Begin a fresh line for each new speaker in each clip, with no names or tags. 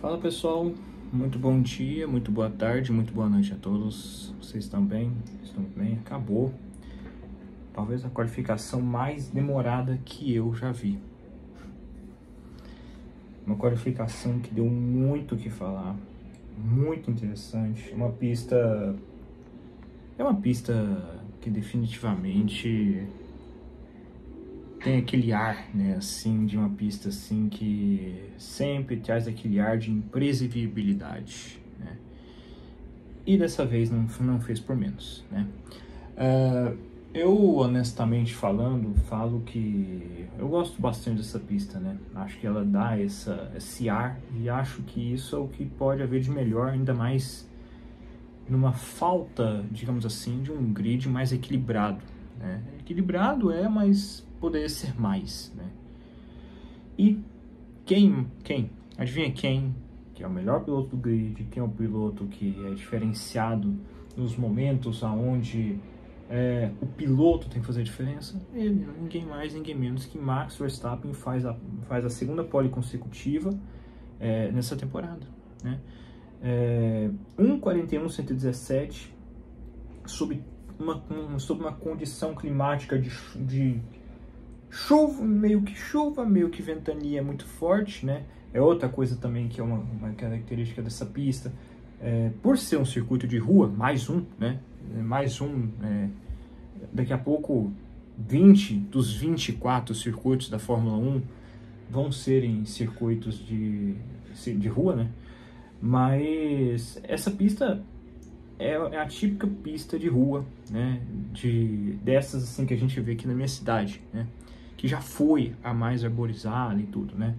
Fala pessoal, muito bom dia, muito boa tarde, muito boa noite a todos. Vocês estão bem? Estão bem? Acabou. Talvez a qualificação mais demorada que eu já vi. Uma qualificação que deu muito o que falar, muito interessante. É uma pista que definitivamente tem aquele ar, né, assim, de uma pista assim que sempre traz aquele ar de imprevisibilidade, né? E dessa vez não fez por menos, né? Eu, honestamente falando, falo que eu gosto bastante dessa pista, né? Acho que ela dá esse ar e acho que isso é o que pode haver de melhor, ainda mais numa falta, digamos assim, de um grid mais equilibrado, né? Equilibrado mas poderia ser mais, né? E quem? Adivinha quem? Que é o melhor piloto do grid, quem é o piloto que é diferenciado nos momentos aonde o piloto tem que fazer a diferença? Ele, ninguém mais, ninguém menos que Max Verstappen faz a segunda pole consecutiva nessa temporada, né? 1:41.117 sob uma condição climática de chuva, meio que ventania muito forte, né? É outra coisa também que é uma característica dessa pista, por ser um circuito de rua, mais um, né? Daqui a pouco 20 dos 24 circuitos da Fórmula 1 vão serem circuitos de rua, né? Mas essa pista é a típica pista de rua, né? Dessas assim que a gente vê aqui na minha cidade, né? Que já foi a mais arborizada e tudo, né?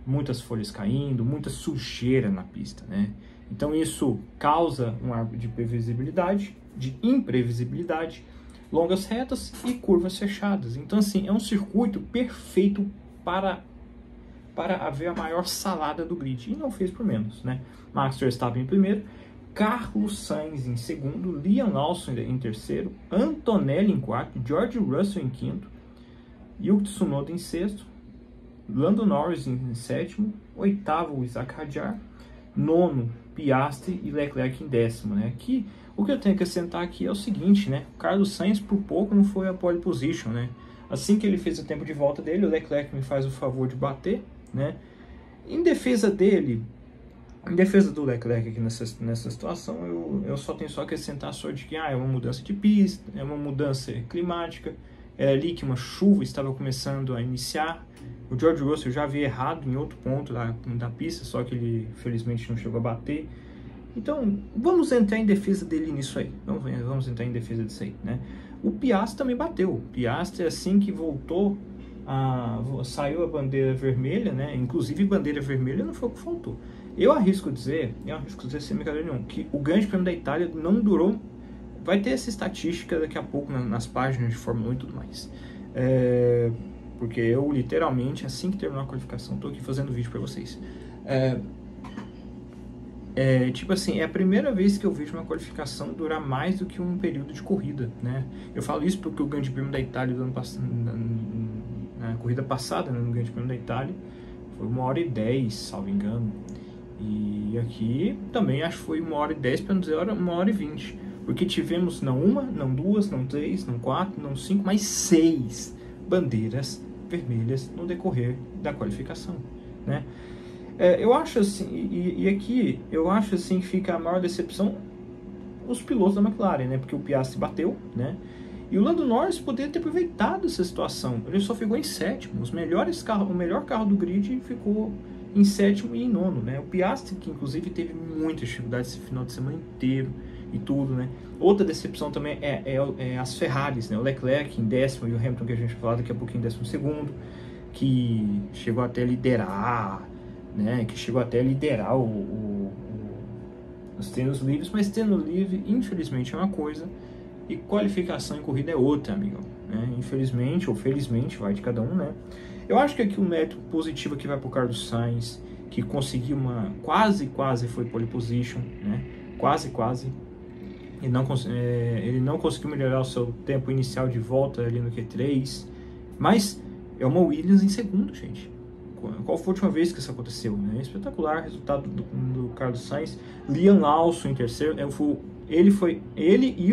Muitas folhas caindo, muita sujeira na pista, né? Então isso causa um ar de previsibilidade, de imprevisibilidade, longas retas e curvas fechadas. Então assim, é um circuito perfeito para haver a maior salada do grid, e não fez por menos, né? Max Verstappen em primeiro, Carlos Sainz em segundo, Liam Lawson em terceiro, Antonelli em quarto, George Russell em quinto, Yuki Tsunoda em sexto, Lando Norris em sétimo, oitavo Isaac Hadjar, nono Piastri e Leclerc em décimo, né? Aqui, o que eu tenho que acrescentar aqui é o seguinte, né? Carlos Sainz por pouco não foi a pole position, né? Assim que ele fez o tempo de volta dele, o Leclerc me faz o favor de bater, né? Em defesa do Leclerc aqui nessa situação, eu só tenho que acrescentar só de que é uma mudança de pista, é uma mudança climática, é ali que uma chuva estava começando a iniciar. O George Russell já havia errado em outro ponto da pista, só que ele felizmente não chegou a bater. Então, vamos entrar em defesa dele nisso aí. Vamos entrar em defesa disso aí, né? O Piastri também bateu. O Piastri, assim que voltou, saiu a bandeira vermelha, né? Inclusive, bandeira vermelha não foi o que faltou. Eu arrisco dizer sem brincadeira nenhuma, que o Grande Prêmio da Itália não durou. Vai ter essa estatística daqui a pouco nas páginas de Fórmula 1 e tudo mais. Porque eu, literalmente, assim que terminar a qualificação, estou aqui fazendo vídeo para vocês. Tipo assim, é a primeira vez que eu vejo uma qualificação durar mais do que um período de corrida, né? Eu falo isso porque o Grande Prêmio da Itália do ano passado, na corrida passada, né, no Grande Prêmio da Itália, foi 1h10, salvo engano. E aqui também acho que foi 1h10, para não dizer 1h20. Porque tivemos não uma, não duas, não três, não quatro, não cinco, mas 6 bandeiras vermelhas no decorrer da qualificação, né? Eu acho assim, e aqui eu acho assim que fica a maior decepção os pilotos da McLaren, né? Porque o Piastri bateu, né? E o Lando Norris poderia ter aproveitado essa situação. Ele só ficou em sétimo. O melhor carro do grid ficou em sétimo e em nono, né? O Piastri, que inclusive teve muita dificuldade esse final de semana inteiro e tudo, né? Outra decepção também é as Ferraris, né? O Leclerc em décimo e o Hamilton, que a gente vai falar daqui a pouquinho, em décimo segundo, que chegou até a liderar, né? Que chegou até a liderar os treinos livres, mas treino livre, infelizmente, é uma coisa e qualificação em corrida é outra, amigão, né? Infelizmente ou felizmente, vai de cada um, né? Eu acho que aqui o mérito positivo que vai para o Carlos Sainz, que conseguiu quase foi pole position, né? Quase. Ele não conseguiu melhorar o seu tempo inicial de volta ali no Q3, mas é uma Williams em segundo, gente. qual foi a última vez que isso aconteceu, né? Espetacular resultado do Carlos Sainz. Liam Lawson em terceiro, ele e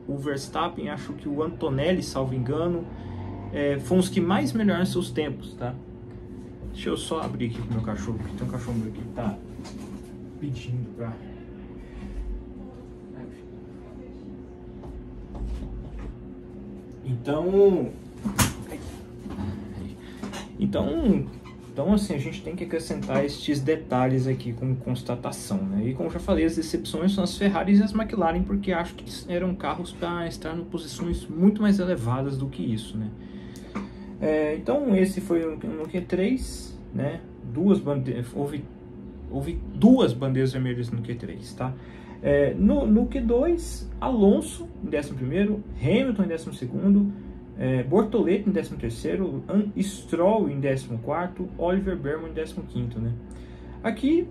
o Verstappen, acho que o Antonelli, salvo engano, foram os que mais melhoraram seus tempos, tá? Deixa eu só abrir aqui com o meu cachorro, porque tem um cachorro meu aqui que tá pedindo pra... Então, assim, a gente tem que acrescentar estes detalhes aqui como constatação, né? E como já falei, as decepções são as Ferraris e as McLaren, porque acho que eram carros para estar em posições muito mais elevadas do que isso, né? Então, esse foi no Q3, né? Houve duas bandeiras vermelhas no Q3, tá? No Q2, Alonso em 11º, Hamilton em 12º, Bortoleto em 13º, Stroll em 14º, Oliver Bowman em 15º, né? Aqui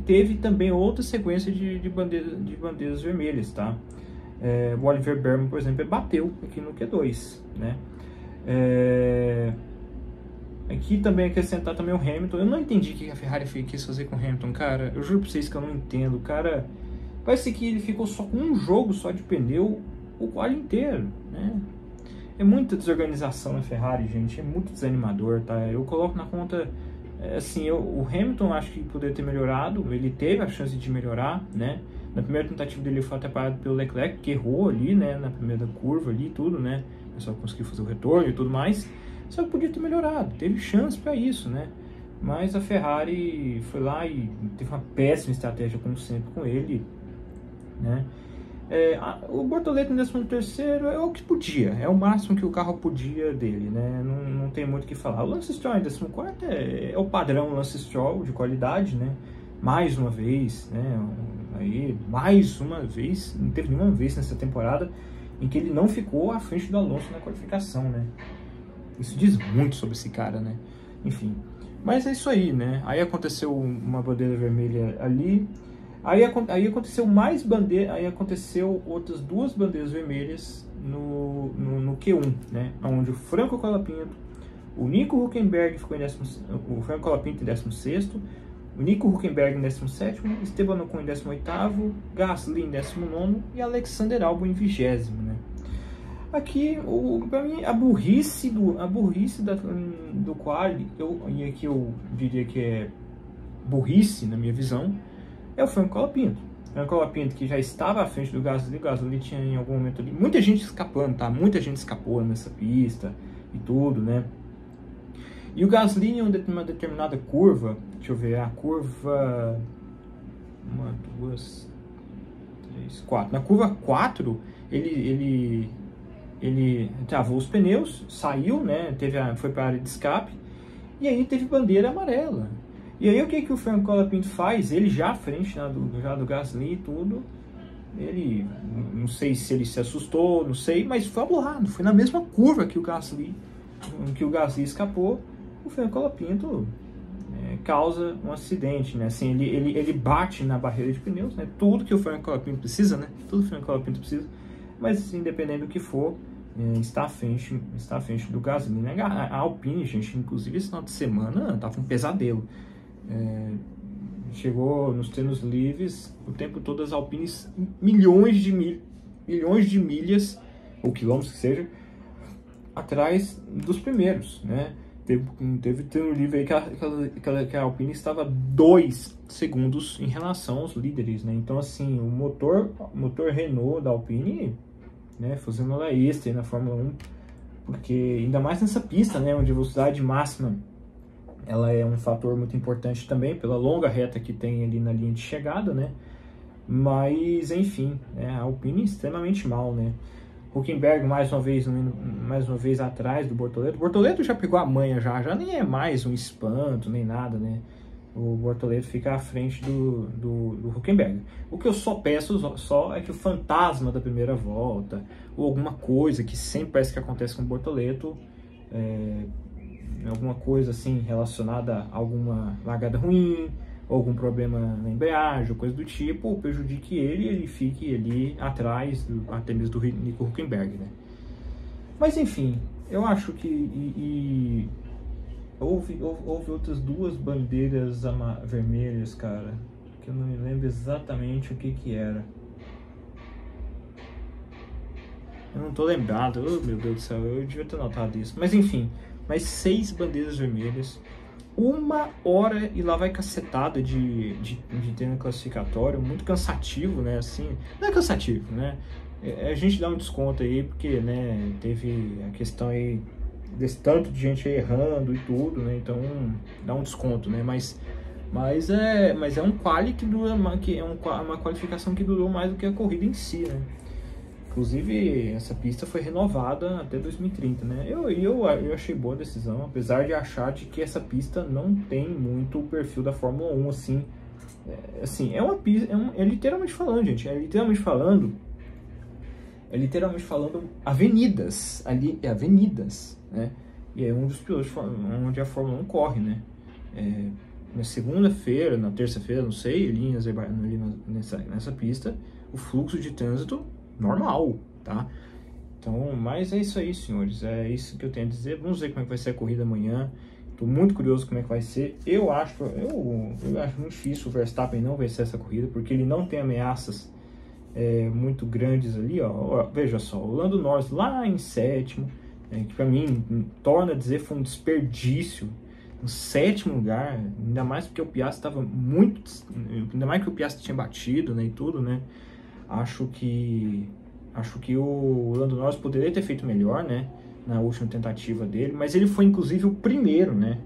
teve também outra sequência de bandeiras vermelhas, tá? O Oliver Bowman, por exemplo, bateu aqui no Q2, né? Aqui também acrescentar também o Hamilton. Eu não entendi o que a Ferrari quis fazer com o Hamilton, cara. Eu juro pra vocês que eu não entendo. O cara, parece que ele ficou só com um jogo só de pneu o quali inteiro, né? É muita desorganização na Ferrari, gente. É muito desanimador, tá? Eu coloco na conta, assim, o Hamilton acho que poderia ter melhorado. Ele teve a chance de melhorar, né? Na primeira tentativa dele foi até parado pelo Leclerc, que errou ali, né? Na primeira curva ali, tudo, né? O pessoal conseguiu fazer o retorno e tudo mais. Só que podia ter melhorado, teve chance para isso, né? Mas a Ferrari foi lá e teve uma péssima estratégia, como sempre, com ele, né? O Bortoleto em 13º é o que podia, é o máximo que o carro podia dele, né? Não tem muito o que falar. O Lance Stroll em 14º é o padrão Lance Stroll de qualidade, né? Mais uma vez, né? Mais uma vez, não teve nenhuma vez nessa temporada em que ele não ficou à frente do Alonso na qualificação, né? Isso diz muito sobre esse cara, né? Enfim, mas é isso aí, né? Aí aconteceu uma bandeira vermelha ali. Aí aconteceu mais bandeira, aí aconteceu outras duas bandeiras vermelhas no Q1, né? Onde o Franco Colapinto, o Nico Hülkenberg ficou o Franco Colapinto em 16º, o Nico Hülkenberg em 17º, Esteban Ocon em 18º, Gasly em 19º e Alexander Albon em 20º, né? Aqui, para mim, a burrice do quali, e aqui eu diria que é burrice na minha visão, é o Franco Colapinto. O Franco Colapinto que já estava à frente do Gasly, o Gasly tinha em algum momento ali, muita gente escapando, tá? Muita gente escapou nessa pista e tudo, né? E o Gasly em uma determinada curva, deixa eu ver, a curva 1, 2, 3, 4. Na curva 4, ele travou os pneus, saiu, né? Foi para a área de escape e aí teve bandeira amarela. E aí o que o Franco Colapinto faz? Ele já à frente, né, do Gasly e tudo. Ele, não sei se ele se assustou, não sei, mas foi aborrado. Foi na mesma curva que o Gasly escapou. O Franco Colapinto causa um acidente, né? Assim, ele bate na barreira de pneus, né? Tudo que o Franco Colapinto precisa, né? Tudo que o Franco Colapinto precisa. Mas independente do que for, está à frente do Gasly, né? A Alpine, gente, inclusive esse final de semana estava um pesadelo. Chegou nos treinos livres o tempo todo as Alpines milhões de milhas ou quilômetros que seja atrás dos primeiros, né? Teve treino livre aí que a Alpine estava 2 segundos em relação aos líderes, né? Então assim, o motor Renault da Alpine, né, fazendo hora extra na Fórmula 1, porque ainda mais nessa pista, né, onde a velocidade máxima ela é um fator muito importante também, pela longa reta que tem ali na linha de chegada, né? Mas, enfim, a Alpine extremamente mal, né? Hülkenberg mais uma vez atrás do Bortoleto. O Bortoleto já pegou a manha, já nem é mais um espanto, nem nada, né? O Bortoleto fica à frente do Hülkenberg. O que eu só peço é que o fantasma da primeira volta, ou alguma coisa que sempre parece que acontece com o Bortoleto, alguma coisa assim relacionada a alguma largada ruim, ou algum problema na embreagem, ou coisa do tipo, prejudique ele fique ali atrás até mesmo do Nico Hülkenberg, né? Mas enfim, eu acho que Houve outras duas bandeiras vermelhas, cara, que eu não me lembro exatamente o que era. Eu não tô lembrado, oh, meu Deus do céu, eu devia ter notado isso. Mas enfim, 6 bandeiras vermelhas, 1 hora e lá vai cacetada de treino classificatório, muito cansativo, né, assim, não é cansativo, né, a gente dá um desconto aí, porque, né, teve a questão aí desse tanto de gente aí errando e tudo, né, então dá um desconto, né, mas é um quali que dura, que é uma qualificação que durou mais do que a corrida em si, né. Inclusive, essa pista foi renovada até 2030, né? Eu achei boa a decisão, apesar de achar de que essa pista não tem muito o perfil da Fórmula 1, assim. É uma pista, é literalmente falando, gente, é literalmente falando avenidas, ali, avenidas, né? E é um dos pilotos onde a Fórmula 1 corre, né? Na segunda-feira, na terça-feira, não sei, ali nessa pista, o fluxo de trânsito normal, tá? Então, mas é isso aí, senhores, é isso que eu tenho a dizer. Vamos ver como é que vai ser a corrida amanhã. Tô muito curioso como é que vai ser. Eu acho muito difícil o Verstappen não vencer essa corrida, porque ele não tem ameaças muito grandes ali, ó. Veja só, o Lando Norris lá em sétimo, que para mim torna a dizer foi um desperdício. No sétimo lugar, ainda mais porque o Piastri estava muito, ainda mais que o Piastri tinha batido, né, e tudo, né. Acho que o Lando Norris poderia ter feito melhor, né, na última tentativa dele, mas ele foi inclusive o primeiro, né?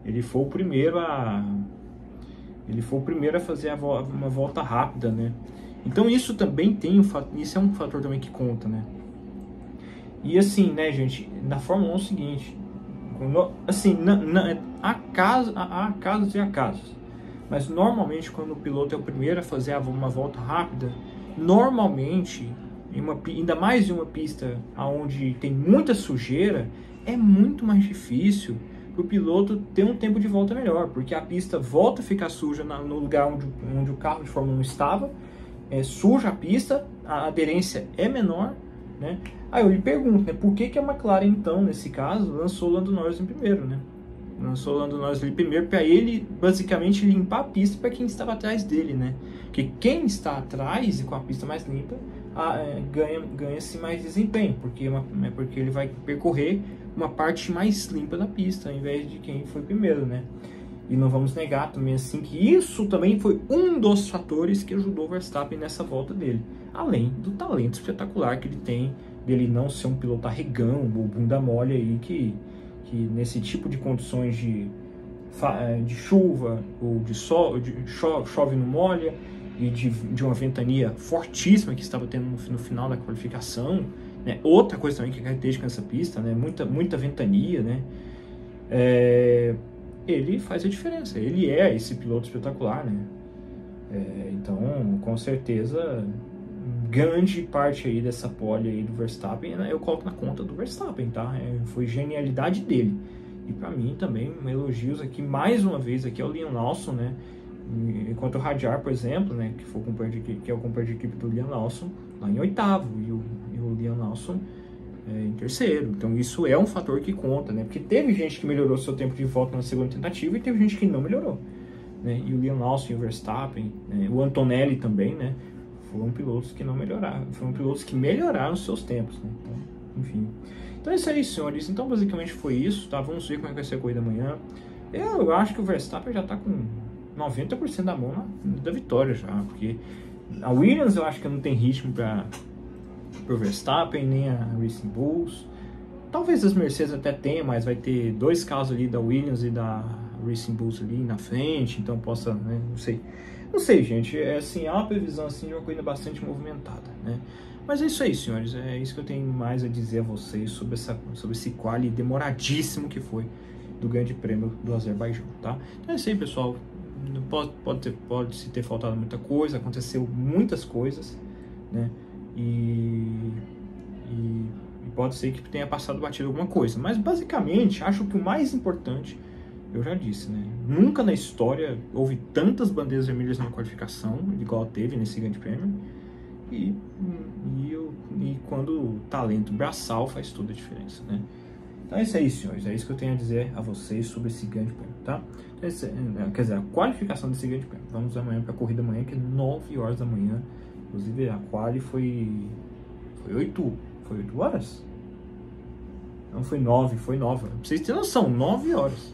Ele foi o primeiro a fazer uma volta rápida, né? Então isso também isso é um fator também que conta, né? E assim, né, gente, na Fórmula 1 é o seguinte, assim, há casos e há casos, mas normalmente quando o piloto é o primeiro a fazer uma volta rápida, normalmente, ainda mais em uma pista onde tem muita sujeira, é muito mais difícil para o piloto ter um tempo de volta melhor, porque a pista volta a ficar suja no lugar onde o carro de Fórmula 1 estava, suja a pista, a aderência é menor, né? Aí eu lhe pergunto, né, por que a McLaren, então, nesse caso, lançou o Lando Norris em primeiro, né? Lançou o Lando Norris ali primeiro para ele, basicamente, limpar a pista para quem estava atrás dele, né? Porque quem está atrás e com a pista mais limpa ganha-se mais desempenho, porque ele vai percorrer uma parte mais limpa da pista, ao invés de quem foi primeiro, né? E não vamos negar também assim que isso também foi um dos fatores que ajudou o Verstappen nessa volta dele, além do talento espetacular que ele tem, dele não ser um piloto arregão ou bunda mole aí que nesse tipo de condições de chuva ou de sol, chove no molha e de uma ventania fortíssima que estava tendo no final da qualificação, né? Outra coisa também que é característica nessa pista, né? Muita ventania, né? Ele faz a diferença, ele é esse piloto espetacular, né? Então, com certeza, grande parte aí dessa pole aí do Verstappen, né, eu coloco na conta do Verstappen, tá? Foi genialidade dele. E para mim também, elogios aqui, mais uma vez, aqui ao Liam Lawson, né? Enquanto o Hadjar, por exemplo, né, que é o companheiro de equipe do Liam Lawson, lá em oitavo, e o Liam Lawson em terceiro. Então isso é um fator que conta, né? Porque teve gente que melhorou seu tempo de volta na segunda tentativa e teve gente que não melhorou, né? E o Liam Lawson e o Verstappen, né, o Antonelli também, né? Foram pilotos que não melhoraram, foram pilotos que melhoraram seus tempos, né? Então, enfim. Então é isso aí, senhores. Então basicamente foi isso, tá? Vamos ver como é que vai ser a corrida amanhã. Eu acho que o Verstappen já tá com 90% da mão da vitória já, porque a Williams eu acho que não tem ritmo para o Verstappen, nem a Racing Bulls. Talvez as Mercedes até tenha, mas vai ter 2 carros ali da Williams e da Racing Bulls ali na frente, então possa, né, não sei, gente, assim, há uma previsão assim de uma corrida bastante movimentada, né? Mas é isso aí, senhores, é isso que eu tenho mais a dizer a vocês sobre esse quali demoradíssimo que foi do Grande Prêmio do Azerbaijão, tá? Então é isso aí, pessoal. Pode se ter faltado muita coisa, aconteceu muitas coisas, né? E pode ser que tenha passado batido alguma coisa, mas basicamente acho que o mais importante, eu já disse, né? Nunca na história houve tantas bandeiras vermelhas na qualificação, igual teve nesse Grande Prêmio, e quando o talento braçal faz toda a diferença, né? Então é isso aí, senhores. É isso que eu tenho a dizer a vocês sobre esse grande prêmio, tá? Quer dizer, a qualificação desse grande prêmio. Vamos amanhã para a corrida amanhã, que é 9 horas da manhã. Inclusive, a quali foi 8 horas? Não foi 9, foi 9. Pra vocês terem noção, 9 horas.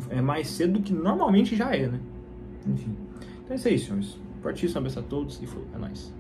É mais cedo do que normalmente já é, né? Enfim. Então é isso aí, senhores. Partiu, abraço a todos e foi. É nóis.